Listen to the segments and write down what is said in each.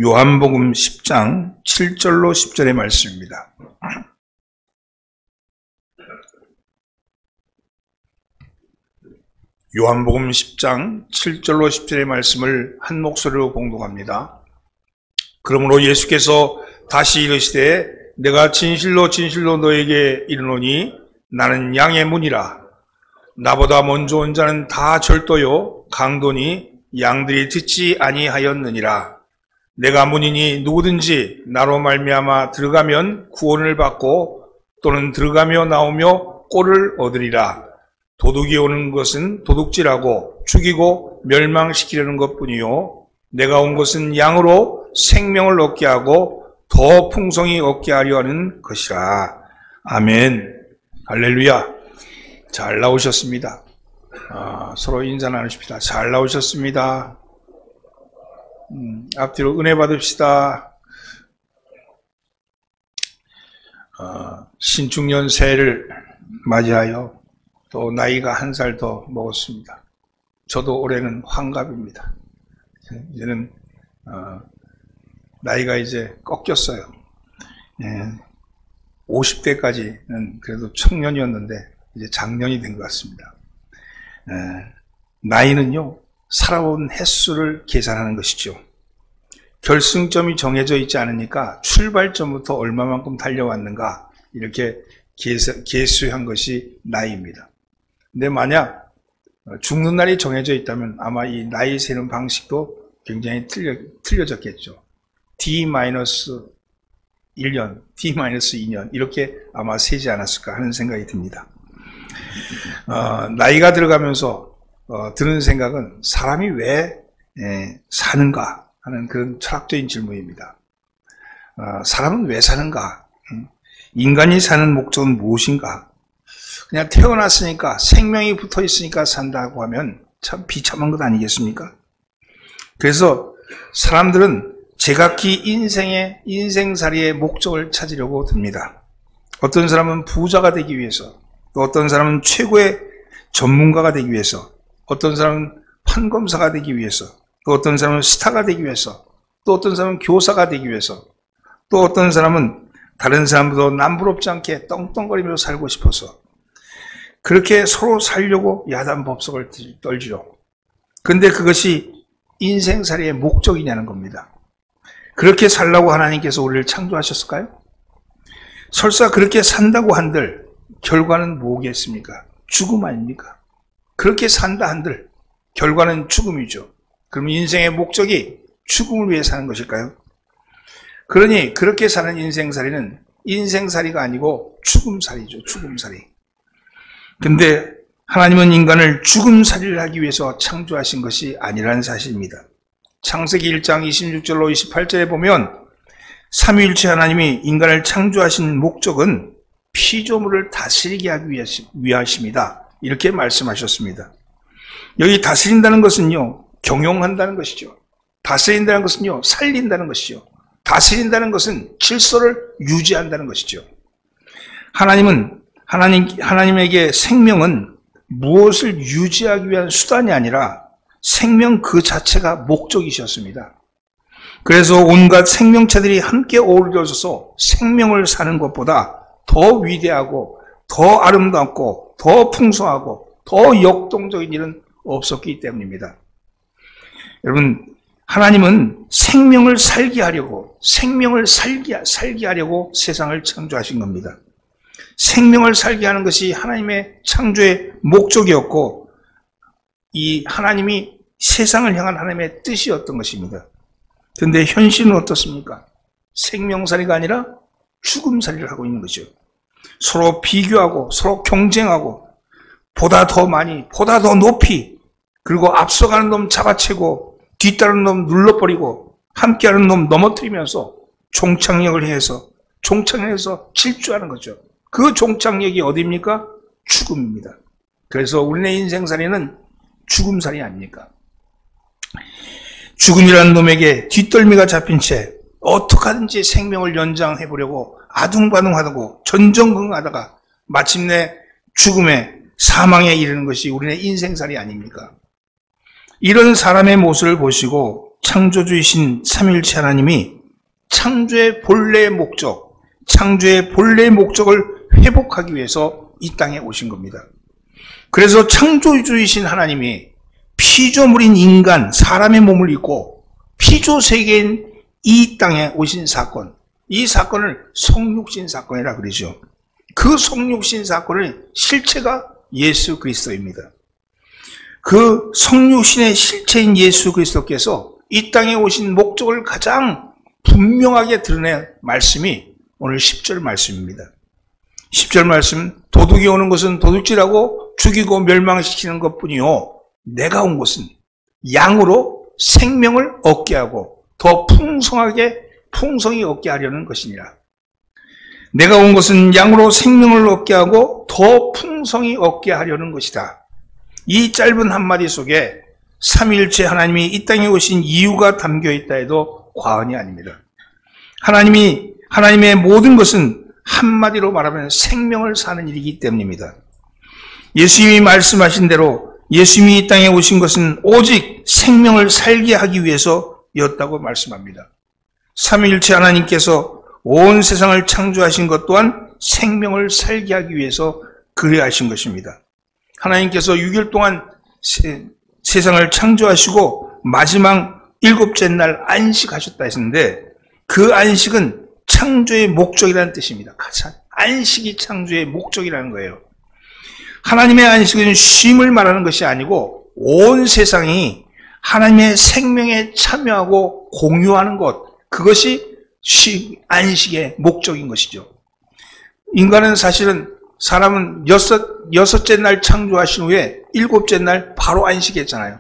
요한복음 10장 7절로 10절의 말씀입니다. 요한복음 10장 7절로 10절의 말씀을 한 목소리로 봉독합니다. 그러므로 예수께서 다시 이르시되 내가 진실로 진실로 너에게 이르노니 나는 양의 문이라. 나보다 먼저 온 자는 다 절도요 강도니 양들이 듣지 아니하였느니라. 내가 문이니 누구든지 나로 말미암아 들어가면 구원을 받고 또는 들어가며 나오며 꼴을 얻으리라. 도둑이 오는 것은 도둑질하고 죽이고 멸망시키려는 것뿐이요 내가 온 것은 양으로 생명을 얻게 하고 더 풍성히 얻게 하려 하는 것이라. 아멘. 할렐루야. 잘 나오셨습니다. 서로 인사 나누십시다. 잘 나오셨습니다. 앞뒤로 은혜 받읍시다. 신축년 새해를 맞이하여 또 나이가 한 살 더 먹었습니다. 저도 올해는 환갑입니다. 이제는 나이가 이제 꺾였어요. 50대까지는 그래도 청년이었는데 이제 장년이 된 것 같습니다. 나이는요, 살아온 횟수를 계산하는 것이죠. 결승점이 정해져 있지 않으니까 출발점부터 얼마만큼 달려왔는가 이렇게 계수한 것이 나이입니다. 근데 만약 죽는 날이 정해져 있다면 아마 이 나이 세는 방식도 굉장히 틀려졌겠죠. D-1년, D-2년 이렇게 아마 세지 않았을까 하는 생각이 듭니다. 나이가 들어가면서 드는 생각은 사람이 왜 사는가 하는 그런 철학적인 질문입니다. 사람은 왜 사는가? 인간이 사는 목적은 무엇인가? 그냥 태어났으니까 생명이 붙어 있으니까 산다고 하면 참 비참한 것 아니겠습니까? 그래서 사람들은 제각기 인생살이의 목적을 찾으려고 듭니다. 어떤 사람은 부자가 되기 위해서, 또 어떤 사람은 최고의 전문가가 되기 위해서, 어떤 사람은 판검사가 되기 위해서, 또 어떤 사람은 스타가 되기 위해서, 또 어떤 사람은 교사가 되기 위해서, 또 어떤 사람은 다른 사람보다 남부럽지 않게 떵떵거리며 살고 싶어서 그렇게 서로 살려고 야단법석을 떨죠. 그런데 그것이 인생살이의 목적이냐는 겁니다. 그렇게 살라고 하나님께서 우리를 창조하셨을까요? 설사 그렇게 산다고 한들 결과는 뭐겠습니까? 죽음 아닙니까? 그렇게 산다 한들 결과는 죽음이죠. 그럼 인생의 목적이 죽음을 위해 사는 것일까요? 그러니 그렇게 사는 인생살이는 인생살이가 아니고 죽음살이죠. 죽음살이. 근데 하나님은 인간을 죽음살이를 하기 위해서 창조하신 것이 아니라는 사실입니다. 창세기 1장 26절로 28절에 보면 삼위일체 하나님이 인간을 창조하신 목적은 피조물을 다스리게 하기 위하십니다. 이렇게 말씀하셨습니다. 여기 다스린다는 것은요, 경영한다는 것이죠. 다스린다는 것은요, 살린다는 것이죠. 다스린다는 것은 질서를 유지한다는 것이죠. 하나님에게 생명은 무엇을 유지하기 위한 수단이 아니라 생명 그 자체가 목적이셨습니다. 그래서 온갖 생명체들이 함께 어우러져서 생명을 사는 것보다 더 위대하고 더 아름답고 더 풍성하고 더 역동적인 일은 없었기 때문입니다. 여러분, 하나님은 생명을 살게 하려고 세상을 창조하신 겁니다. 생명을 살게 하는 것이 하나님의 창조의 목적이었고 이 하나님이 세상을 향한 하나님의 뜻이었던 것입니다. 그런데 현실은 어떻습니까? 생명살이가 아니라 죽음살이를 하고 있는 거죠. 서로 비교하고 서로 경쟁하고 보다 더 많이, 보다 더 높이, 그리고 앞서가는 놈 잡아채고 뒤따르는 놈 눌러버리고 함께하는 놈 넘어뜨리면서 종착역에서 질주하는 거죠. 그 종착역이 어디입니까? 죽음입니다. 그래서 우리네 인생살이는 죽음살이 아닙니까? 죽음이라는 놈에게 뒷덜미가 잡힌 채 어떻게 하든지 생명을 연장해보려고 아둥바둥하고 전전긍긍하다가 마침내 죽음에 사망에 이르는 것이 우리네 인생살이 아닙니까? 이런 사람의 모습을 보시고 창조주이신 삼위일체 하나님이 창조의 본래의 목적을 회복하기 위해서 이 땅에 오신 겁니다. 그래서 창조주이신 하나님이 피조물인 인간, 사람의 몸을 입고 피조세계인 이 땅에 오신 사건, 이 사건을 성육신 사건이라 그러죠. 그 성육신 사건의 실체가 예수 그리스도입니다. 그 성육신의 실체인 예수 그리스도께서 이 땅에 오신 목적을 가장 분명하게 드러낸 말씀이 오늘 10절 말씀입니다. 10절 말씀, 도둑이 오는 것은 도둑질하고 죽이고 멸망시키는 것뿐이요 내가 온 것은 양으로 생명을 얻게 하고 더 풍성히 얻게 하려는 것이니라. 내가 온 것은 양으로 생명을 얻게 하고 더 풍성히 얻게 하려는 것이다. 이 짧은 한마디 속에 삼위일체 하나님이 이 땅에 오신 이유가 담겨 있다 해도 과언이 아닙니다. 하나님의 모든 것은 한마디로 말하면 생명을 사는 일이기 때문입니다. 예수님이 말씀하신 대로 예수님이 이 땅에 오신 것은 오직 생명을 살게 하기 위해서였다고 말씀합니다. 삼위일체 하나님께서 온 세상을 창조하신 것 또한 생명을 살게 하기 위해서 그리하신 것입니다. 하나님께서 6일 동안 세상을 창조하시고 마지막 7째 날 안식하셨다 했는데 그 안식은 창조의 목적이라는 뜻입니다. 안식이 창조의 목적이라는 거예요. 하나님의 안식은 쉼을 말하는 것이 아니고 온 세상이 하나님의 생명에 참여하고 공유하는 것, 그것이 안식의 목적인 것이죠. 인간은 사람은 여섯째 날 창조하신 후에 7째 날 바로 안식했잖아요.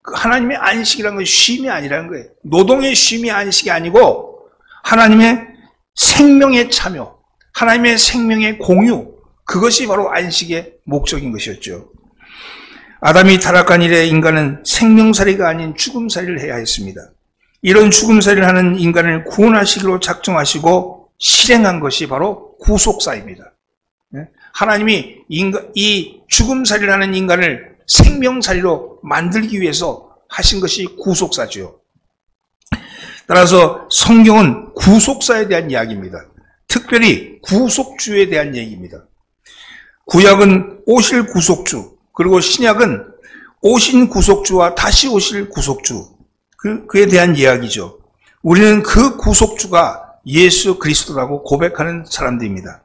하나님의 안식이라는 것이 쉼이 아니라는 거예요. 노동의 쉼이 안식이 아니고 하나님의 생명의 참여, 하나님의 생명의 공유, 그것이 바로 안식의 목적인 것이었죠. 아담이 타락한 이래 인간은 생명살이가 아닌 죽음살이를 해야 했습니다. 이런 죽음살이를 하는 인간을 구원하시기로 작정하시고 실행한 것이 바로 구속사입니다. 하나님이 이 죽음살이를 하는 인간을 생명살이로 만들기 위해서 하신 것이 구속사죠. 따라서 성경은 구속사에 대한 이야기입니다. 특별히 구속주에 대한 얘기입니다. 구약은 오실 구속주, 그리고 신약은 오신 구속주와 다시 오실 구속주, 그에 대한 이야기죠. 우리는 그 구속주가 예수 그리스도라고 고백하는 사람들입니다.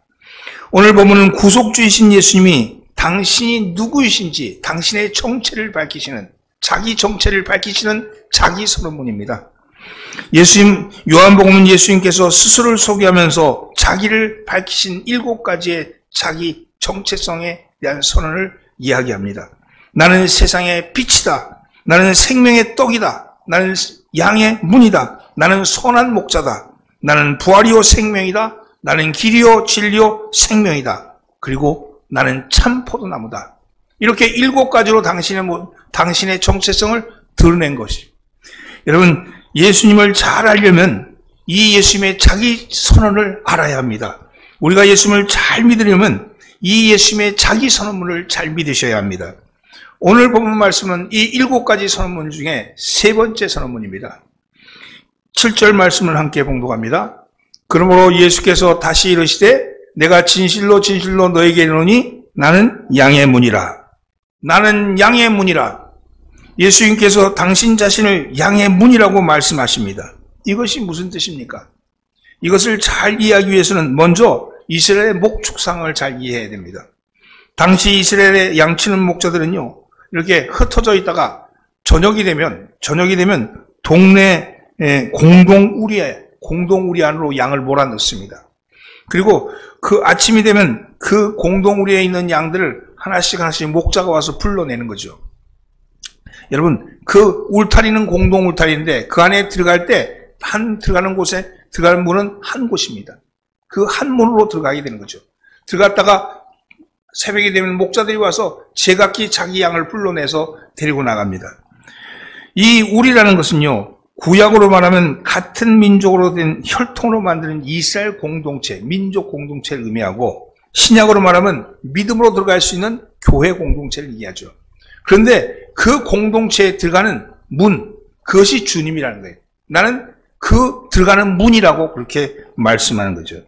오늘 보면은 구속주이신 예수님이 당신이 누구이신지 당신의 정체를 밝히시는, 자기 정체를 밝히시는 자기 선언문입니다. 요한복음은 예수님께서 스스로를 소개하면서 자기를 밝히신 7가지의 자기 정체성에 대한 선언을 이야기합니다. 나는 세상의 빛이다. 나는 생명의 떡이다. 나는 양의 문이다. 나는 선한 목자다. 나는 부활이요 생명이다. 나는 길이요 진리요 생명이다. 그리고 나는 참 포도나무다. 이렇게 7가지로 당신의 정체성을 드러낸 것이. 여러분, 예수님을 잘 알려면 이 예수님의 자기 선언을 알아야 합니다. 우리가 예수님을 잘 믿으려면 이 예수님의 자기 선언문을 잘 믿으셔야 합니다. 오늘 본문 말씀은 이 7가지 선언문 중에 3번째 선언문입니다. 7절 말씀을 함께 봉독합니다. 그러므로 예수께서 다시 이르시되 내가 진실로 진실로 너에게 이르노니 나는 양의 문이라. 나는 양의 문이라. 예수님께서 당신 자신을 양의 문이라고 말씀하십니다. 이것이 무슨 뜻입니까? 이것을 잘 이해하기 위해서는 먼저 이스라엘의 목축상을 잘 이해해야 됩니다. 당시 이스라엘의 양치는 목자들은요, 이렇게 흩어져 있다가 저녁이 되면 동네 공동 우리 안으로 양을 몰아넣습니다. 그리고 그 아침이 되면 그 공동 우리에 있는 양들을 하나씩 목자가 와서 불러내는 거죠. 여러분, 그 울타리는 공동 울타리인데 그 안에 들어갈 때 들어가는 문은 한 곳입니다. 그 한 문으로 들어가게 되는 거죠. 들어갔다가 새벽이 되면 목자들이 와서 제각기 자기 양을 불러내서 데리고 나갑니다. 이 우리라는 것은요, 구약으로 말하면 같은 민족으로 된 혈통으로 만드는 이스라엘 공동체, 민족 공동체를 의미하고, 신약으로 말하면 믿음으로 들어갈 수 있는 교회 공동체를 얘기하죠. 그런데 그 공동체에 들어가는 문, 그것이 주님이라는 거예요. 나는 그 들어가는 문이라고 그렇게 말씀하는 거죠.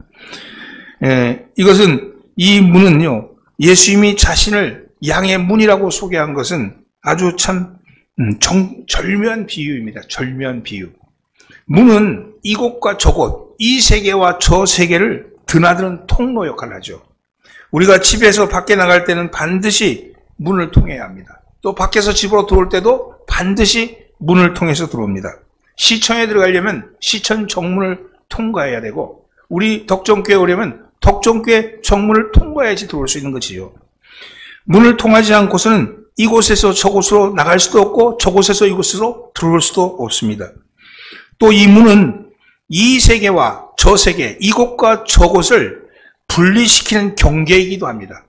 이것은 이 문은요, 예수님이 자신을 양의 문이라고 소개한 것은 아주 참 절묘한 비유입니다. 절묘한 비유. 문은 이곳과 저곳, 이 세계와 저 세계를 드나드는 통로 역할을 하죠. 우리가 집에서 밖에 나갈 때는 반드시 문을 통해야 합니다. 또 밖에서 집으로 들어올 때도 반드시 문을 통해서 들어옵니다. 시청에 들어가려면 시청 정문을 통과해야 되고, 우리 덕정교회 오려면 덕정교회 정문을 통과해야지 들어올 수 있는 것이요. 문을 통하지 않고서는 이곳에서 저곳으로 나갈 수도 없고 저곳에서 이곳으로 들어올 수도 없습니다. 또 이 문은 이 세계와 저 세계, 이곳과 저곳을 분리시키는 경계이기도 합니다.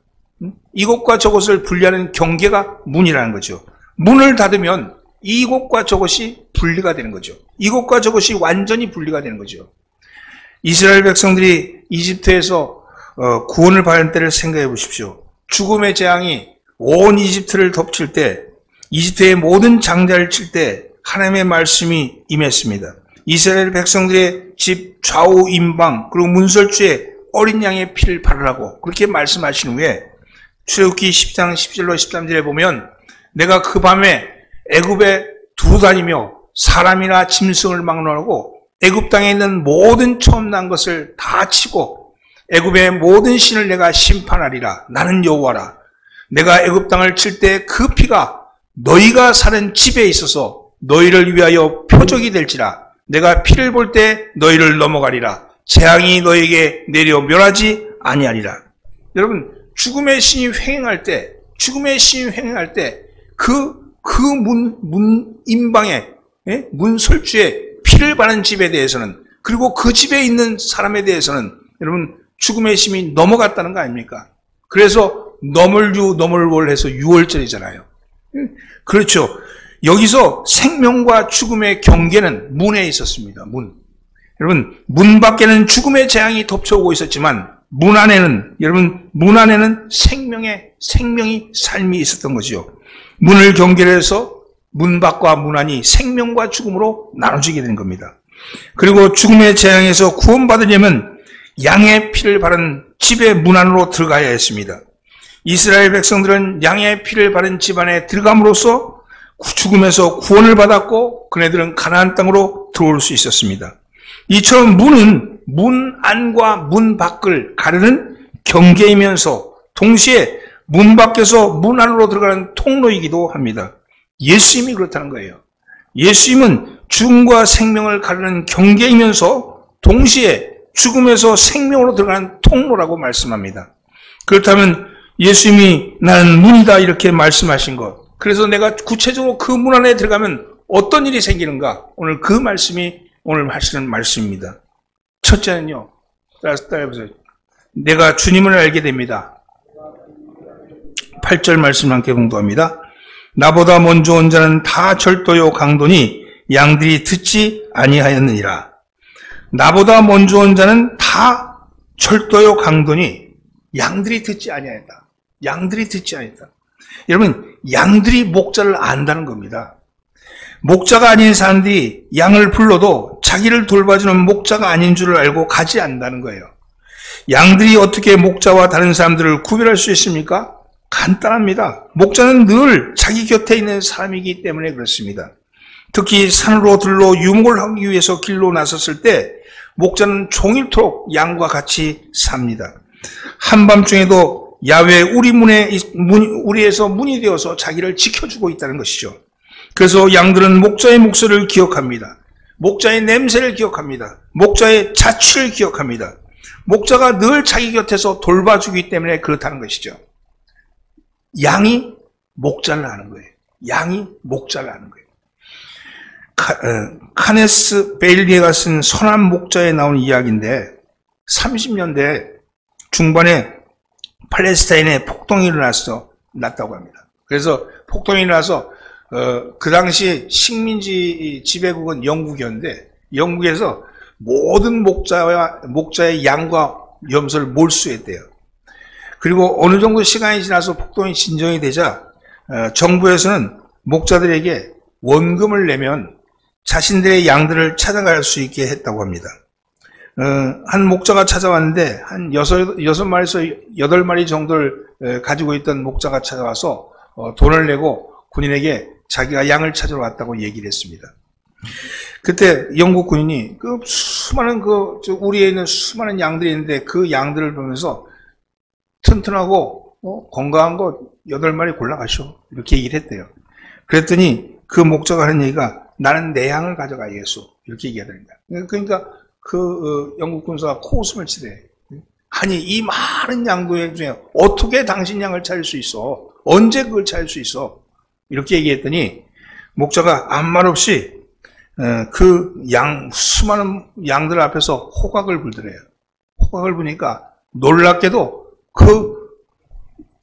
이곳과 저곳을 분리하는 경계가 문이라는 거죠. 문을 닫으면 이곳과 저곳이 분리가 되는 거죠. 이곳과 저곳이 완전히 분리가 되는 거죠. 이스라엘 백성들이 이집트에서 구원을 받은 때를 생각해 보십시오. 죽음의 재앙이 온 이집트를 덮칠 때, 이집트의 모든 장자를 칠 때 하나님의 말씀이 임했습니다. 이스라엘 백성들의 집 좌우 임방 그리고 문설주에 어린 양의 피를 바르라고 그렇게 말씀하신 후에 출애굽기 10장 17로 13절에 보면, 내가 그 밤에 애굽에 두루 다니며 사람이나 짐승을 막론하고 애굽 땅에 있는 모든 처음 난 것을 다 치고 애굽의 모든 신을 내가 심판하리라. 나는 여호와라. 내가 애굽 땅을 칠 때 그 피가 너희가 사는 집에 있어서 너희를 위하여 표적이 될지라. 내가 피를 볼 때 너희를 넘어가리라. 재앙이 너희에게 내려 멸하지 아니하리라. 여러분, 죽음의 신이 횡행할 때 문 임방에, 문 설주에 피를 바른 집에 대해서는, 그리고 그 집에 있는 사람에 대해서는 여러분 죽음의 심이 넘어갔다는 거 아닙니까? 그래서 너멀월 해서 6월절이잖아요. 그렇죠. 여기서 생명과 죽음의 경계는 문에 있었습니다. 문. 여러분, 문 밖에는 죽음의 재앙이 덮쳐오고 있었지만 문 안에는 생명이 삶이 있었던 거죠. 문을 경계해서 문 밖과 문 안이 생명과 죽음으로 나눠지게 된 겁니다. 그리고 죽음의 재앙에서 구원받으려면 양의 피를 바른 집의 문 안으로 들어가야 했습니다. 이스라엘 백성들은 양의 피를 바른 집 안에 들어감으로써 죽음에서 구원을 받았고 그네들은 가나안 땅으로 들어올 수 있었습니다. 이처럼 문은 문 안과 문 밖을 가르는 경계이면서 동시에 문 밖에서 문 안으로 들어가는 통로이기도 합니다. 예수님이 그렇다는 거예요. 예수님은 죽음과 생명을 가르는 경계이면서 동시에 죽음에서 생명으로 들어가는 통로라고 말씀합니다. 그렇다면 예수님이 나는 문이다 이렇게 말씀하신 것, 그래서 내가 구체적으로 그 문 안에 들어가면 어떤 일이 생기는가, 오늘 그 말씀이 오늘 하시는 말씀입니다. 첫째는요, 따라해보세요. 내가 주님을 알게 됩니다. 8절 말씀 함께 공부합니다. 나보다 먼저 온 자는 다 절도요 강도니 양들이 듣지 아니하였느니라. 나보다 먼저 온 자는 다 절도요 강도니 양들이 듣지 아니하였다. 양들이 듣지 아니하였다. 여러분, 양들이 목자를 안다는 겁니다. 목자가 아닌 사람들이 양을 불러도 자기를 돌봐주는 목자가 아닌 줄을 알고 가지 않는다는 거예요. 양들이 어떻게 목자와 다른 사람들을 구별할 수 있습니까? 간단합니다. 목자는 늘 자기 곁에 있는 사람이기 때문에 그렇습니다. 특히 산으로 들러 유목을 하기 위해서 길로 나섰을 때 목자는 종일토록 양과 같이 삽니다. 한밤중에도 야외 우리에서 문이 되어서 자기를 지켜주고 있다는 것이죠. 그래서 양들은 목자의 목소리를 기억합니다. 목자의 냄새를 기억합니다. 목자의 자취를 기억합니다. 목자가 늘 자기 곁에서 돌봐주기 때문에 그렇다는 것이죠. 양이 목자를 아는 거예요. 양이 목자를 아는 거예요. 카네스 베일리에가 쓴 선한 목자에 나온 이야기인데 30년대 중반에 팔레스타인에 폭동이 났다고 합니다. 그래서 폭동이 일어나서 그 당시 식민지 지배국은 영국이었는데 영국에서 모든 목자의 양과 염소를 몰수했대요. 그리고 어느 정도 시간이 지나서 폭동이 진정이 되자 정부에서는 목자들에게 원금을 내면 자신들의 양들을 찾아갈 수 있게 했다고 합니다. 한 목자가 찾아왔는데 한 6마리에서 8마리 정도를 가지고 있던 목자가 찾아와서 돈을 내고 군인에게 자기가 양을 찾으러 왔다고 얘기를 했습니다. 그때 영국 군인이 그 수많은 우리에 있는 수많은 양들이 있는데 그 양들을 보면서 튼튼하고 건강한 거 8마리 골라가시오, 이렇게 얘기를 했대요. 그랬더니 그 목자가 하는 얘기가 나는 내 양을 가져가야겠소, 이렇게 얘기하더랍니다. 그러니까 그 영국 군사가 코웃음을 치대. 아니 이 많은 양들 중에 어떻게 당신 양을 찾을 수 있어? 언제 그걸 찾을 수 있어? 이렇게 얘기했더니 목자가 아무 말 없이 그 수많은 양들 앞에서 호각을 불더래요. 호각을 부니까 놀랍게도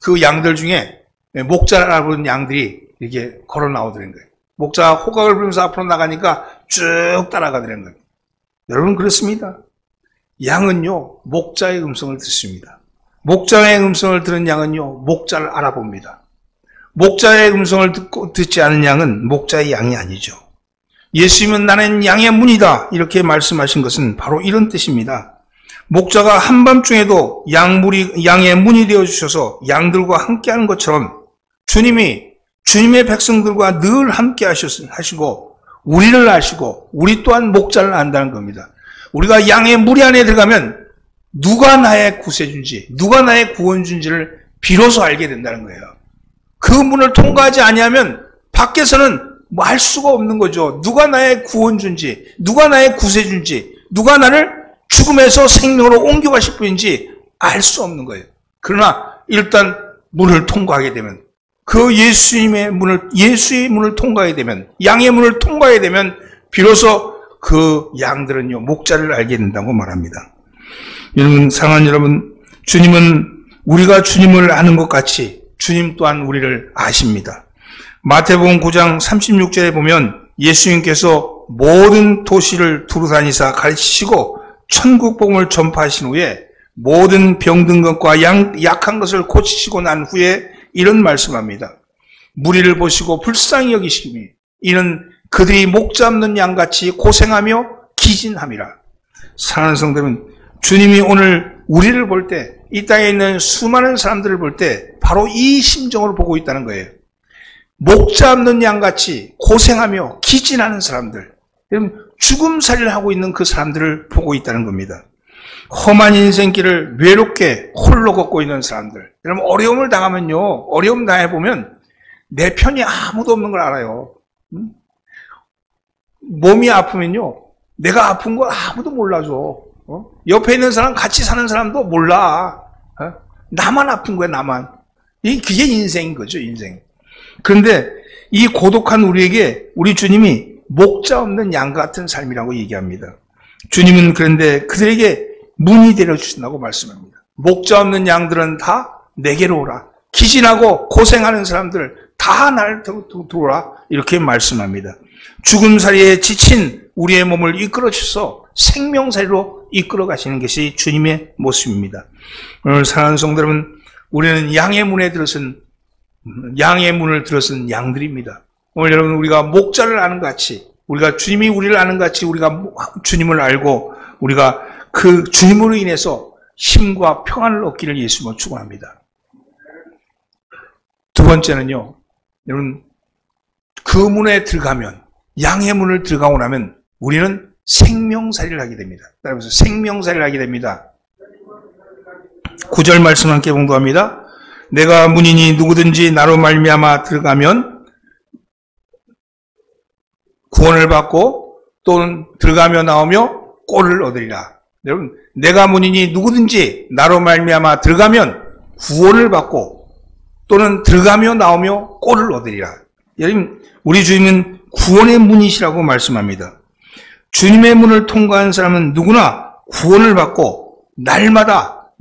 그 양들 중에 목자라고 부르는 양들이 이렇게 걸어 나오더라는 거예요. 목자가 호각을 부르면서 앞으로 나가니까 쭉 따라가더라는 거예요. 여러분 그렇습니다. 양은요 목자의 음성을 듣습니다. 목자의 음성을 들은 양은요 목자를 알아봅니다. 목자의 음성을 듣지 않은 양은 목자의 양이 아니죠. 예수님은 나는 양의 문이다 이렇게 말씀하신 것은 바로 이런 뜻입니다. 목자가 한밤중에도 양의 문이 되어주셔서 양들과 함께하는 것처럼 주님의 백성들과 늘 함께 하시고 우리를 아시고 우리 또한 목자를 안다는 겁니다. 우리가 양의 무리 안에 들어가면 누가 나의 구세주인지 누가 나의 구원주인지를 비로소 알게 된다는 거예요. 그 문을 통과하지 아니하면 밖에서는 뭐 알 수가 없는 거죠. 누가 나의 구원주인지 누가 나의 구세주인지 누가 나를 죽음에서 생명으로 옮겨가실 분인지 알 수 없는 거예요. 그러나 일단 문을 통과하게 되면 그 예수의 문을 통과하게 되면 양의 문을 통과하게 되면 비로소 그 양들은요 목자를 알게 된다고 말합니다. 여러분 사랑하는 여러분, 주님은 우리가 주님을 아는 것 같이 주님 또한 우리를 아십니다. 마태복음 9장 36절에 보면 예수님께서 모든 도시를 두루다니사 가르치시고 천국 복음을 전파하신 후에 모든 병든 것과 약한 것을 고치시고 난 후에 이런 말씀합니다. 무리를 보시고 불쌍히 여기시니 이는 그들이 목자 없는 양같이 고생하며 기진함이라. 사랑하는 성도는 주님이 오늘 우리를 볼 때, 이 땅에 있는 수많은 사람들을 볼 때 바로 이 심정으로 보고 있다는 거예요. 목자 없는 양같이 고생하며 기진하는 사람들, 죽음살이를 하고 있는 그 사람들을 보고 있다는 겁니다. 험한 인생길을 외롭게 홀로 걷고 있는 사람들. 여러분 어려움을 당하면요, 어려움 당해보면 내 편이 아무도 없는 걸 알아요. 몸이 아프면요 내가 아픈 걸 아무도 몰라줘. 옆에 있는 사람, 같이 사는 사람도 몰라. 나만 아픈 거야, 나만. 그게 인생인 거죠, 인생. 그런데 이 고독한 우리에게 우리 주님이 목자 없는 양 같은 삶이라고 얘기합니다. 주님은 그런데 그들에게 문이 되어주신다고 말씀합니다. 목자 없는 양들은 다 내게로 오라. 기진하고 고생하는 사람들 다 나를 들어오라. 이렇게 말씀합니다. 죽음살이에 지친 우리의 몸을 이끌어 주셔서 생명살이로 이끌어 가시는 것이 주님의 모습입니다. 오늘 사랑하는 성도 여러분, 우리는 양의 문을 들어선 양들입니다. 오늘 여러분 우리가 목자를 아는 것 같이, 우리가 주님이 우리를 아는 것 같이 우리가 주님을 알고 우리가 그 주님으로 인해서 힘과 평안을 얻기를 예수님으로 축원합니다. 두 번째는요, 여러분 그 문에 들어가면, 양의 문을 들어가고 나면 우리는 생명살이를 하게 됩니다. 따라서 생명살이를 하게 됩니다. 9절 말씀 함께 봉독합니다. 내가 문이니 누구든지 나로 말미암아 들어가면 구원을 받고 또는 들어가며 나오며 꼴을 얻으리라. 여러분, 내가 문이니 누구든지 나로 말미암아 들어가면 구원을 받고 또는 들어가며 나오며 꼴을 얻으리라. 여러분, 우리 주님은 구원의 문이시라고 말씀합니다. 주님의 문을 통과한 사람은 누구나 구원을 받고 날마다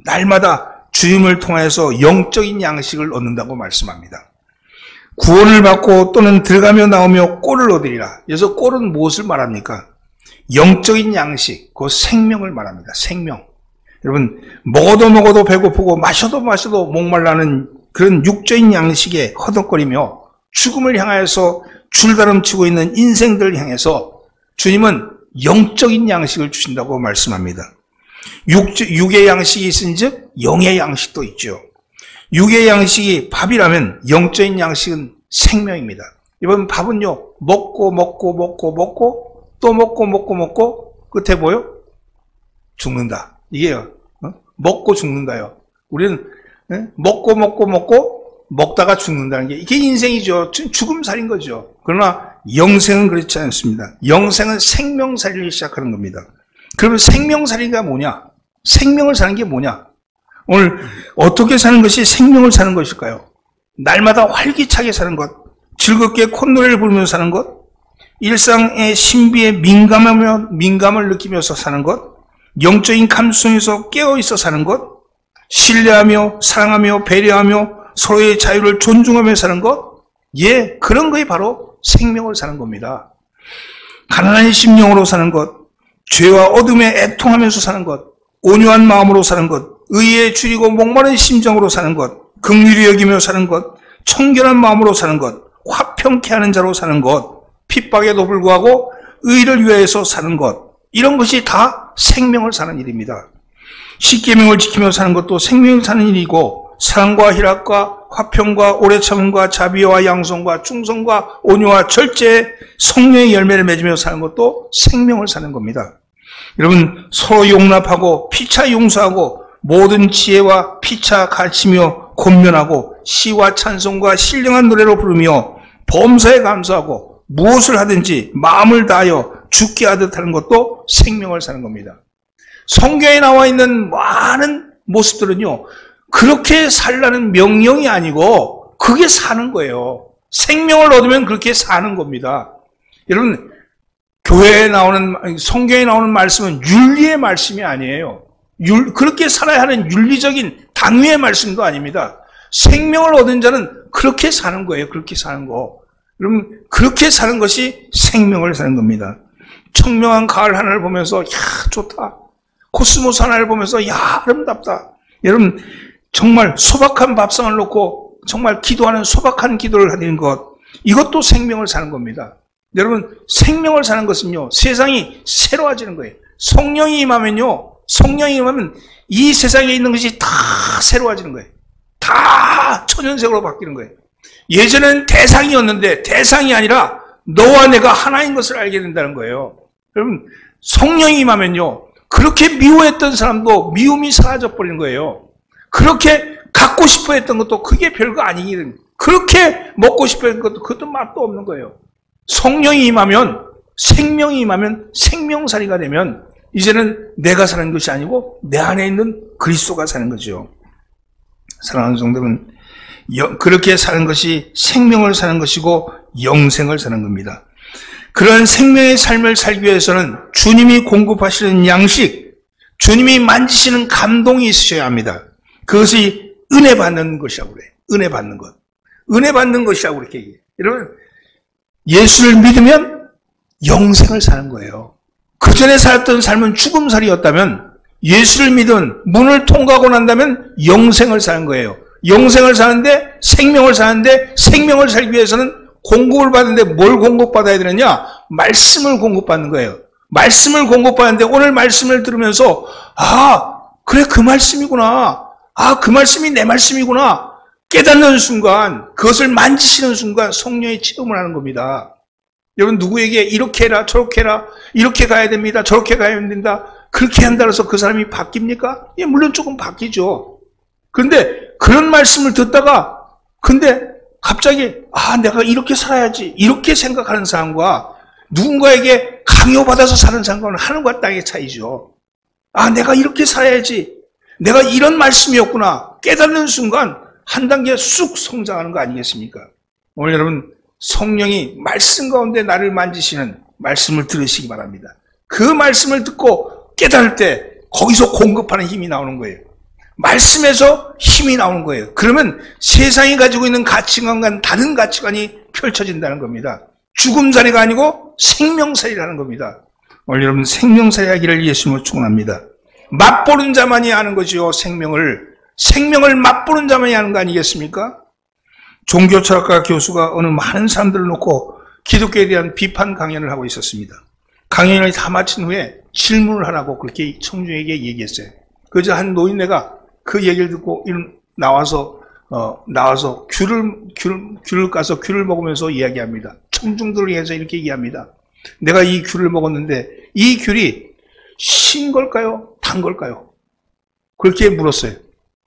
주님을 통해서 영적인 양식을 얻는다고 말씀합니다. 구원을 받고 또는 들어가며 나오며 꼴을 얻으리라. 그래서 꼴은 무엇을 말합니까? 영적인 양식, 그 생명을 말합니다. 생명. 여러분, 먹어도 배고프고 마셔도 목말라는 그런 육적인 양식에 허덕거리며 죽음을 향해서 줄다름치고 있는 인생들 향해서 주님은 영적인 양식을 주신다고 말씀합니다. 육의 양식이 있은즉 영의 양식도 있죠. 육의 양식이 밥이라면 영적인 양식은 생명입니다. 이번 밥은요, 먹고 또 먹고 끝에 뭐요? 죽는다. 이게요. 먹고 죽는다요. 우리는 먹고 먹다가 죽는다는 게 이게 인생이죠. 죽음살인 거죠. 그러나 영생은 그렇지 않습니다. 영생은 생명살이를 시작하는 겁니다. 그러면 생명살이가 뭐냐? 생명을 사는 게 뭐냐? 오늘 어떻게 사는 것이 생명을 사는 것일까요? 날마다 활기차게 사는 것, 즐겁게 콧노래를 부르면서 사는 것, 일상의 신비에 민감을 느끼면서 사는 것, 영적인 감수성에서 깨어있어 사는 것, 신뢰하며 사랑하며 배려하며 서로의 자유를 존중하며 사는 것, 예, 그런 것이 바로 생명을 사는 겁니다. 가난한 심령으로 사는 것, 죄와 어둠에 애통하면서 사는 것, 온유한 마음으로 사는 것, 의에 줄이고 목마른 심정으로 사는 것, 긍휼히 여기며 사는 것, 청결한 마음으로 사는 것, 화평케 하는 자로 사는 것, 핍박에도 불구하고 의를 위해서 사는 것, 이런 것이 다 생명을 사는 일입니다. 십계명을 지키며 사는 것도 생명을 사는 일이고, 사랑과 희락과 화평과 오래 참음과 자비와 양성과 충성과 온유와 절제, 성령의 열매를 맺으며 사는 것도 생명을 사는 겁니다. 여러분, 서로 용납하고 피차 용서하고 모든 지혜와 피차 가르치며 권면하고 시와 찬송과 신령한 노래로 부르며 범사에 감사하고 무엇을 하든지 마음을 다하여 죽게 하듯 하는 것도 생명을 사는 겁니다. 성경에 나와 있는 많은 모습들은요, 그렇게 살라는 명령이 아니고 그게 사는 거예요. 생명을 얻으면 그렇게 사는 겁니다. 여러분, 교회에 나오는, 성경에 나오는 말씀은 윤리의 말씀이 아니에요. 그렇게 살아야 하는 윤리적인 당위의 말씀도 아닙니다. 생명을 얻은 자는 그렇게 사는 거예요. 그렇게 사는 거. 여러분, 그렇게 사는 것이 생명을 사는 겁니다. 청명한 가을 하늘을 보면서, 야, 좋다. 코스모스 하나를 보면서, 야, 아름답다. 여러분, 정말 소박한 밥상을 놓고 정말 기도하는 소박한 기도를 하는 것, 이것도 생명을 사는 겁니다. 여러분, 생명을 사는 것은요, 세상이 새로워지는 거예요. 성령이 임하면요, 성령이 임하면 이 세상에 있는 것이 다 새로워지는 거예요. 다 천연색으로 바뀌는 거예요. 예전엔 대상이었는데 대상이 아니라 너와 내가 하나인 것을 알게 된다는 거예요. 여러분, 성령이 임하면요, 그렇게 미워했던 사람도 미움이 사라져 버리는 거예요. 그렇게 갖고 싶어 했던 것도 그게 별거 아니기는, 그렇게 먹고 싶어 했던 것도 그것도 맛도 없는 거예요. 성령이 임하면, 생명이 임하면, 생명살이가 되면 이제는 내가 사는 것이 아니고 내 안에 있는 그리스도가 사는 거죠. 사랑하는 성도는 그렇게 사는 것이 생명을 사는 것이고 영생을 사는 겁니다. 그런 생명의 삶을 살기 위해서는 주님이 공급하시는 양식, 주님이 만지시는 감동이 있으셔야 합니다. 그것이 은혜 받는 것이라고 그래요. 은혜 받는 것. 은혜 받는 것이라고 그렇게 얘기해요. 여러분, 예수를 믿으면 영생을 사는 거예요. 그 전에 살았던 삶은 죽음살이었다면, 예수를 믿은 문을 통과하고 난다면 영생을 사는 거예요. 영생을 사는데, 생명을 사는데, 생명을 살기 위해서는 공급을 받는데 뭘 공급받아야 되느냐? 말씀을 공급받는 거예요. 말씀을 공급받는데 오늘 말씀을 들으면서, 아, 그래, 그 말씀이구나. 아, 그 말씀이 내 말씀이구나. 깨닫는 순간, 그것을 만지시는 순간 성령의 체험을 하는 겁니다. 여러분, 누구에게 이렇게 해라, 저렇게 해라, 이렇게 가야 됩니다, 저렇게 가야 된다, 그렇게 한다 해서 그 사람이 바뀝니까? 예, 물론 조금 바뀌죠. 그런데 그런 말씀을 듣다가, 근데 갑자기, 아, 내가 이렇게 살아야지, 이렇게 생각하는 사람과 누군가에게 강요받아서 사는 사람과는 하늘과 땅의 차이죠. 아, 내가 이렇게 살아야지, 내가 이런 말씀이었구나 깨닫는 순간 한 단계 쑥 성장하는 거 아니겠습니까? 오늘 여러분, 성령이 말씀 가운데 나를 만지시는 말씀을 들으시기 바랍니다. 그 말씀을 듣고 깨달을 때 거기서 공급하는 힘이 나오는 거예요. 말씀에서 힘이 나오는 거예요. 그러면 세상이 가지고 있는 가치관과는 다른 가치관이 펼쳐진다는 겁니다. 죽음살이가 아니고 생명살이라는 겁니다. 오늘 여러분, 생명살이 하기를 예수님으로 축원합니다. 맛보는 자만이 아는 거지요. 생명을 맛보는 자만이 아는 거 아니겠습니까? 종교철학가 교수가 어느 많은 사람들을 놓고 기독교에 대한 비판 강연을 하고 있었습니다. 강연을 다 마친 후에 질문을 하라고 그렇게 청중에게 얘기했어요. 그저 한 노인네가 그 얘기를 듣고 나와서 귤을 까서 귤을 먹으면서 이야기합니다. 청중들을 위해서 이렇게 얘기합니다. 내가 이 귤을 먹었는데 이 귤이 신 걸까요? 단 걸까요? 그렇게 물었어요.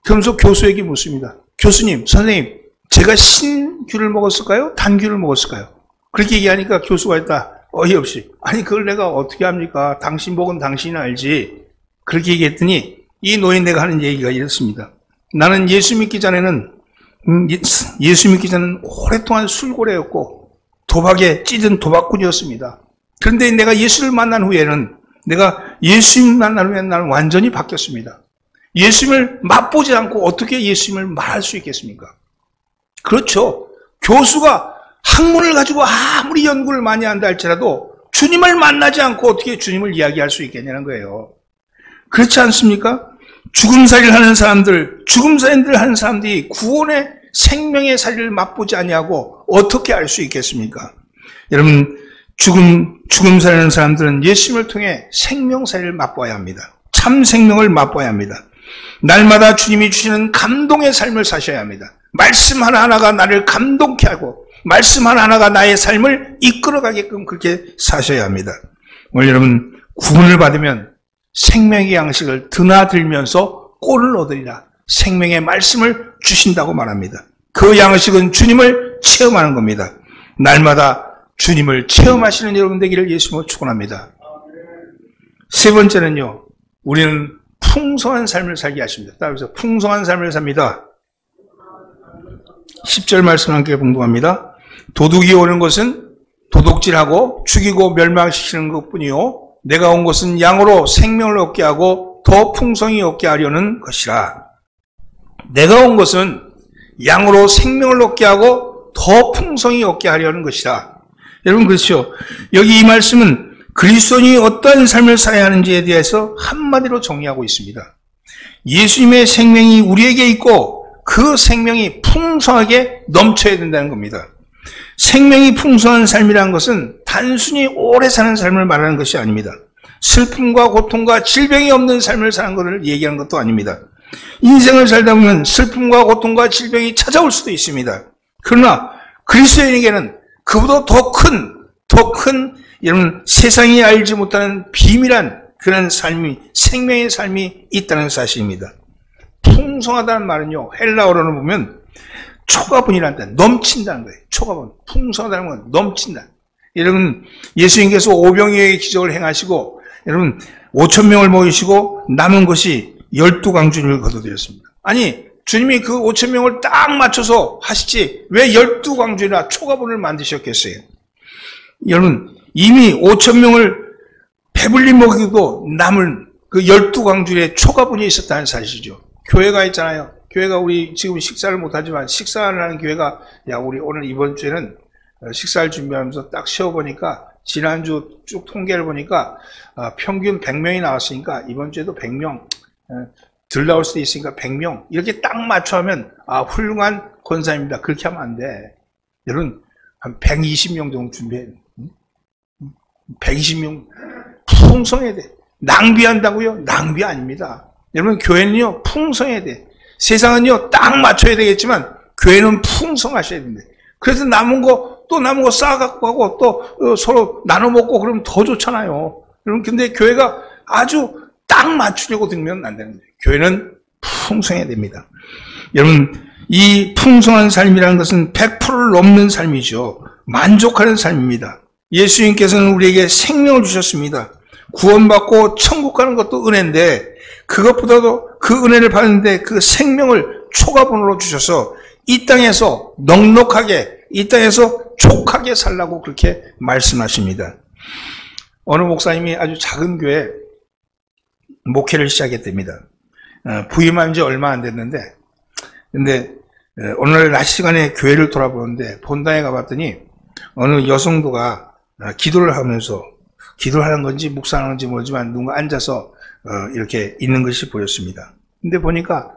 그러면서 교수에게 묻습니다. 교수님, 선생님, 제가 신 귤을 먹었을까요? 단 귤을 먹었을까요? 그렇게 얘기하니까 교수가 했다. 어이없이. 아니, 그걸 내가 어떻게 합니까? 당신 복은 당신이 알지. 그렇게 얘기했더니 이 노인네가 하는 얘기가 이렇습니다. 나는 예수 믿기 전에는 오랫동안 술고래였고 도박에 찌든 도박꾼이었습니다. 그런데 내가 예수를 만난 후에는 나는 완전히 바뀌었습니다. 예수님을 맛보지 않고 어떻게 예수님을 말할 수 있겠습니까? 그렇죠. 교수가 학문을 가지고 아무리 연구를 많이 한다 할지라도 주님을 만나지 않고 어떻게 주님을 이야기할 수 있겠냐는 거예요. 그렇지 않습니까? 죽음살이를 하는 사람들이 구원의 생명의 살이를 맛보지 아니하고 어떻게 알 수 있겠습니까? 여러분, 죽음살이를 하는 사람들은 예수님을 통해 생명살이를 맛봐야 합니다. 참 생명을 맛봐야 합니다. 날마다 주님이 주시는 감동의 삶을 사셔야 합니다. 말씀 하나하나가 나를 감동케 하고 말씀 하나하나가 나의 삶을 이끌어가게끔 그렇게 사셔야 합니다. 오늘 여러분, 구원을 받으면 생명의 양식을 드나들면서 꼴을 얻으리라. 생명의 말씀을 주신다고 말합니다. 그 양식은 주님을 체험하는 겁니다. 날마다 주님을 체험하시는 여러분 되기를 예수님으로 축원합니다. 세 번째는요, 우리는 풍성한 삶을 살게 하십니다. 따라서 풍성한 삶을 삽니다. 10절 말씀 함께 봉독합니다. 도둑이 오는 것은 도둑질하고 죽이고 멸망시키는 것뿐이요 내가 온 것은 양으로 생명을 얻게 하고 더 풍성히 얻게 하려는 것이라. 내가 온 것은 양으로 생명을 얻게 하고 더 풍성히 얻게 하려는 것이라. 여러분, 그렇죠? 여기 이 말씀은 그리스도인이 어떠한 삶을 살아야 하는지에 대해서 한마디로 정의하고 있습니다. 예수님의 생명이 우리에게 있고 그 생명이 풍성하게 넘쳐야 된다는 겁니다. 생명이 풍성한 삶이라는 것은 단순히 오래 사는 삶을 말하는 것이 아닙니다. 슬픔과 고통과 질병이 없는 삶을 사는 것을 얘기하는 것도 아닙니다. 인생을 살다 보면 슬픔과 고통과 질병이 찾아올 수도 있습니다. 그러나 그리스도인에게는 그보다 더 큰 여러분 세상이 알지 못하는 비밀한 그런 삶이, 생명의 삶이 있다는 사실입니다. 풍성하다는 말은요, 헬라어로는 보면 초가분이라는 뜻, 넘친다는 거예요. 초가분. 풍성하다는 건 넘친다. 여러분, 예수님께서 오병이어의 기적을 행하시고, 여러분, 5,000명을 모이시고, 남은 것이 12광주를 거둬들였습니다. 아니, 주님이 그 5,000명을 딱 맞춰서 하시지, 왜 12광주나 초가분을 만드셨겠어요? 여러분, 이미 5,000명을 배불리 먹이고 남은 그 12광주에 초가분이 있었다는 사실이죠. 교회가 있잖아요. 교회가 우리 지금 식사를 못하지만 식사를 하는 교회가 우리 오늘 이번 주에는 식사를 준비하면서 딱 쉬어보니까 지난주 쭉 통계를 보니까 평균 100명이 나왔으니까 이번 주에도 100명 덜 나올 수도 있으니까 100명 이렇게 딱 맞춰 하면 훌륭한 권사입니다. 그렇게 하면 안 돼. 여러분 한 120명 정도 준비해. 120명 풍성해야 돼. 낭비한다고요? 낭비 아닙니다. 여러분 교회는요 풍성해야 돼. 세상은요 딱 맞춰야 되겠지만 교회는 풍성하셔야 됩니다. 그래서 남은 거 쌓아갖고 가고 또 서로 나눠 먹고 그러면 더 좋잖아요. 여러분 근데 교회가 아주 딱 맞추려고 들면 안 되는데 교회는 풍성해야 됩니다. 여러분 이 풍성한 삶이라는 것은 100%를 넘는 삶이죠. 만족하는 삶입니다. 예수님께서는 우리에게 생명을 주셨습니다. 구원받고 천국 가는 것도 은혜인데 그것보다도 그 은혜를 받는데 그 생명을 초가분으로 주셔서 이 땅에서 넉넉하게 이 땅에서 족하게 살라고 그렇게 말씀하십니다. 어느 목사님이 아주 작은 교회 목회를 시작했답니다. 부임한 지 얼마 안 됐는데 근데 오늘 낮 시간에 교회를 돌아보는데 본당에 가봤더니 어느 여성도가 기도를 하면서 기도를 하는 건지 묵상하는 건지 모르지만 누군가 앉아서 이렇게 있는 것이 보였습니다. 근데 보니까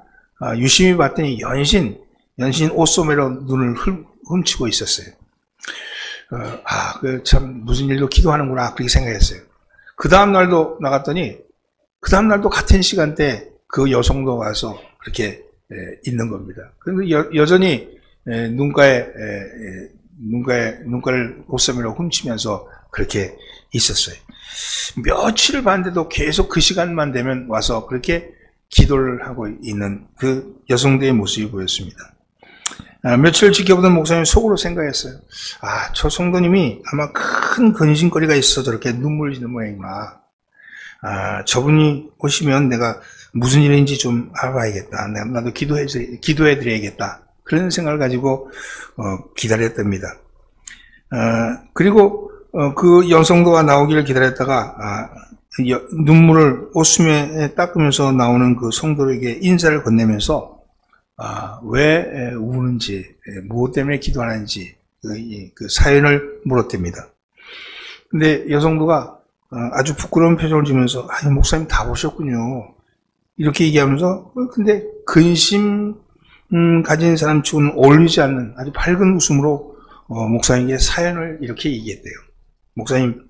유심히 봤더니 연신 옷소매로 눈을 훔치고 있었어요. 그 참 무슨 일로 기도하는구나 그렇게 생각했어요. 그 다음날도 나갔더니 그 다음날도 같은 시간대에 그 여성도 와서 그렇게 있는 겁니다. 그런데 여전히 눈가를 옷소매로 훔치면서 그렇게 있었어요. 며칠을 봤는데도 계속 그 시간만 되면 와서 그렇게 기도를 하고 있는 그 여성들의 모습이 보였습니다. 며칠 지켜보던 목사님이 속으로 생각했어요. 저 성도님이 아마 큰 근심거리가 있어서 저렇게 눈물 지는 모양이구나. 저분이 오시면 내가 무슨 일인지 좀 알아봐야겠다. 나도 기도해드려야겠다. 그런 생각을 가지고 기다렸답니다. 그리고 그 여성도가 나오기를 기다렸다가 눈물을 옷수매에 닦으면서 나오는 그 성도에게 인사를 건네면서 왜 우는지, 무엇 때문에 기도하는지 그 사연을 물었답니다. 근데 여성도가 아주 부끄러운 표정을 지으면서 목사님 다 보셨군요. 이렇게 얘기하면서 근데 근심 가진 사람 치고는 어울리지 않는 아주 밝은 웃음으로 목사님에게 사연을 이렇게 얘기했대요. 목사님,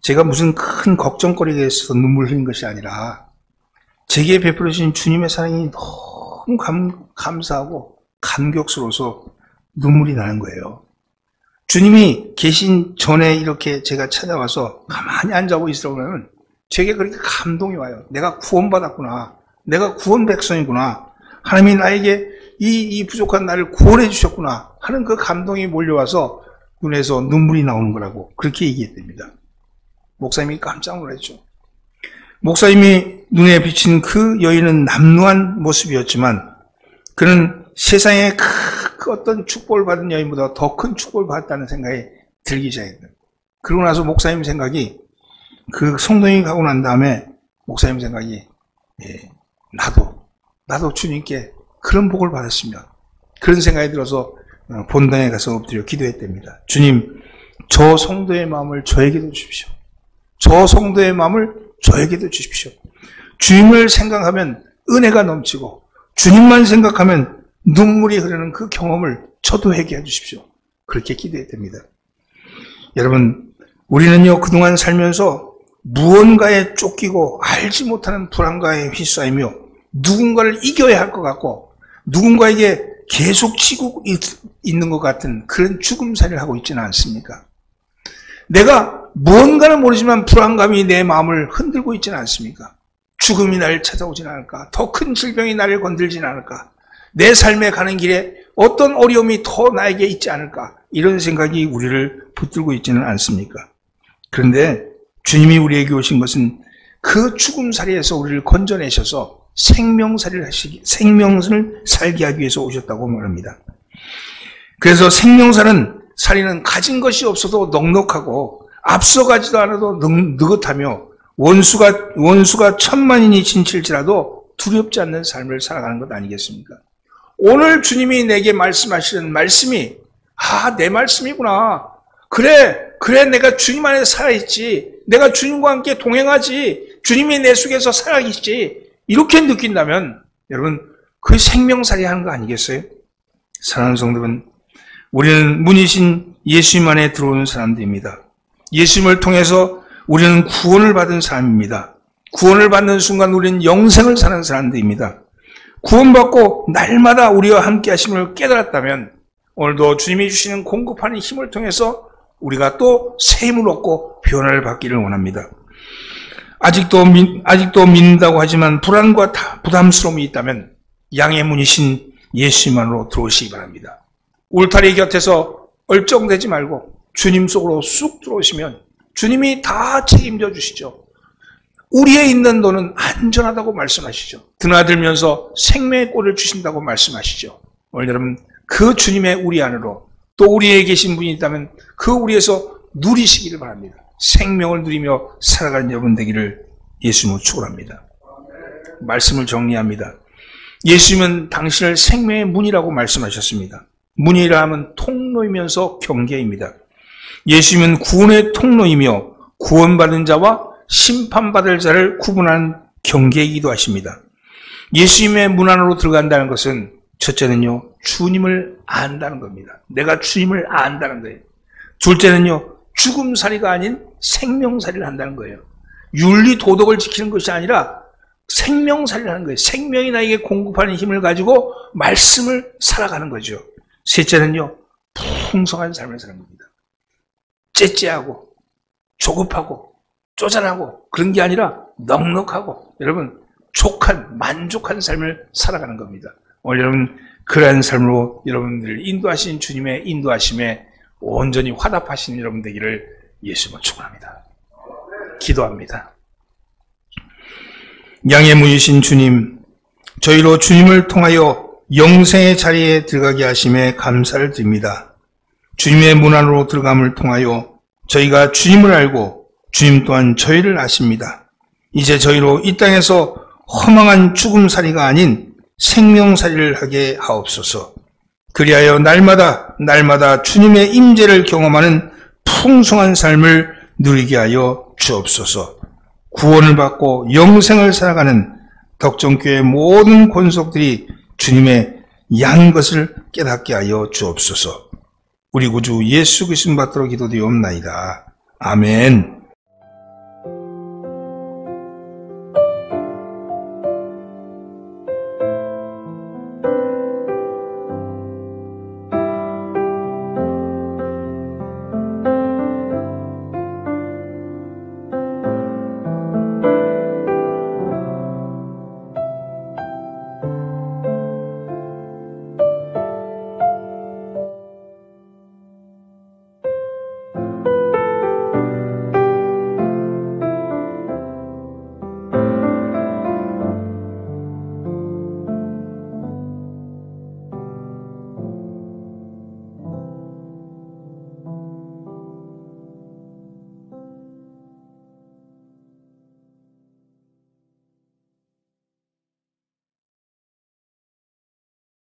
제가 무슨 큰 걱정거리가 있어서 눈물 흘린 것이 아니라 제게 베풀어 주신 주님의 사랑이 너무 감사하고 감격스러워서 눈물이 나는 거예요. 주님이 계신 전에 이렇게 제가 찾아와서 가만히 앉아보고 있으면 제게 그렇게 감동이 와요. 내가 구원받았구나. 내가 구원 백성이구나. 하나님이 나에게 이 부족한 나를 구원해 주셨구나 하는 그 감동이 몰려와서 눈에서 눈물이 나오는 거라고 그렇게 얘기했답니다. 목사님이 깜짝 놀랐죠. 목사님이 눈에 비친 그 여인은 남루한 모습이었지만 그는 세상에 그 어떤 축복을 받은 여인보다 더 큰 축복을 받았다는 생각이 들기 시작했어요. 그러고 나서 목사님 생각이 그 성도님이 가고 난 다음에 목사님 생각이 나도 주님께 그런 복을 받았으면 그런 생각이 들어서 본당에 가서 엎드려 기도했답니다. 주님, 저 성도의 마음을 저에게도 주십시오. 저 성도의 마음을 저에게도 주십시오. 주님을 생각하면 은혜가 넘치고 주님만 생각하면 눈물이 흐르는 그 경험을 저도 하게 해주십시오. 그렇게 기도했답니다. 여러분, 우리는요 그동안 살면서 무언가에 쫓기고 알지 못하는 불안감에 휩싸이며 누군가를 이겨야 할 것 같고 누군가에게 계속 치고 있는 것 같은 그런 죽음살이를 하고 있지는 않습니까? 내가 무언가는 모르지만 불안감이 내 마음을 흔들고 있지는 않습니까? 죽음이 나를 찾아오진 않을까? 더 큰 질병이 나를 건들지는 않을까? 내 삶에 가는 길에 어떤 어려움이 더 나에게 있지 않을까? 이런 생각이 우리를 붙들고 있지는 않습니까? 그런데 주님이 우리에게 오신 것은 그 죽음살이에서 우리를 건져내셔서 생명을 살게 하기 위해서 오셨다고 말합니다. 그래서 살이는 가진 것이 없어도 넉넉하고 앞서가지도 않아도 느긋하며 원수가 천만인이 진칠지라도 두렵지 않는 삶을 살아가는 것 아니겠습니까? 오늘 주님이 내게 말씀하시는 말씀이 내 말씀이구나. 그래 내가 주님 안에 살아있지. 내가 주님과 함께 동행하지. 주님이 내 속에서 살아있지. 이렇게 느낀다면 여러분 그 생명살이 하는 거 아니겠어요? 사랑하는 성도분, 우리는 문이신 예수님 안에 들어오는 사람들입니다. 예수님을 통해서 우리는 구원을 받은 사람입니다. 구원을 받는 순간 우리는 영생을 사는 사람들입니다. 구원받고 날마다 우리와 함께 하심을 깨달았다면 오늘도 주님이 주시는 공급하는 힘을 통해서 우리가 또 새 힘을 얻고 변화를 받기를 원합니다. 아직도 믿는다고 하지만 불안과 부담스러움이 있다면 양의 문이신 예수님 안으로 들어오시기 바랍니다. 울타리 곁에서 얼쩡대지 말고 주님 속으로 쑥 들어오시면 주님이 다 책임져 주시죠. 우리에 있는 너는 안전하다고 말씀하시죠. 드나들면서 생명의 꼴을 주신다고 말씀하시죠. 오늘 여러분 그 주님의 우리 안으로 또 우리에 계신 분이 있다면 그 우리에서 누리시기를 바랍니다. 생명을 누리며 살아가는 여러분 되기를 예수님으로 축원합니다. 말씀을 정리합니다. 예수님은 당신을 생명의 문이라고 말씀하셨습니다. 문이라 하면 통로이면서 경계입니다. 예수님은 구원의 통로이며 구원받은 자와 심판받을 자를 구분하는 경계이기도 하십니다. 예수님의 문 안으로 들어간다는 것은 첫째는요, 주님을 안다는 겁니다. 내가 주님을 안다는 거예요. 둘째는요, 죽음살이가 아닌 생명살이를 한다는 거예요. 윤리 도덕을 지키는 것이 아니라 생명살이를 하는 거예요. 생명이 나에게 공급하는 힘을 가지고 말씀을 살아가는 거죠. 셋째는요, 풍성한 삶을 사는 겁니다. 째째하고 조급하고 쪼잔하고 그런 게 아니라 넉넉하고 여러분 족한 만족한 삶을 살아가는 겁니다. 오늘 여러분 그러한 삶으로 여러분들 인도하신 주님의 인도하심에 온전히 화답하시는 여러분 되기를 예수님을 축원합니다. 기도합니다. 양의 무이신 주님, 저희로 주님을 통하여 영생의 자리에 들어가게 하심에 감사를 드립니다. 주님의 문 안으로 들어감을 통하여 저희가 주님을 알고 주님 또한 저희를 아십니다. 이제 저희로 이 땅에서 허망한 죽음살이가 아닌 생명살이를 하게 하옵소서. 그리하여 날마다 주님의 임재를 경험하는 풍성한 삶을 누리게 하여 주옵소서. 구원을 받고 영생을 살아가는 덕정교회 모든 권속들이 주님의 양 것을 깨닫게 하여 주옵소서. 우리 구주 예수 그리스도 받들어 기도되옵나이다. 아멘.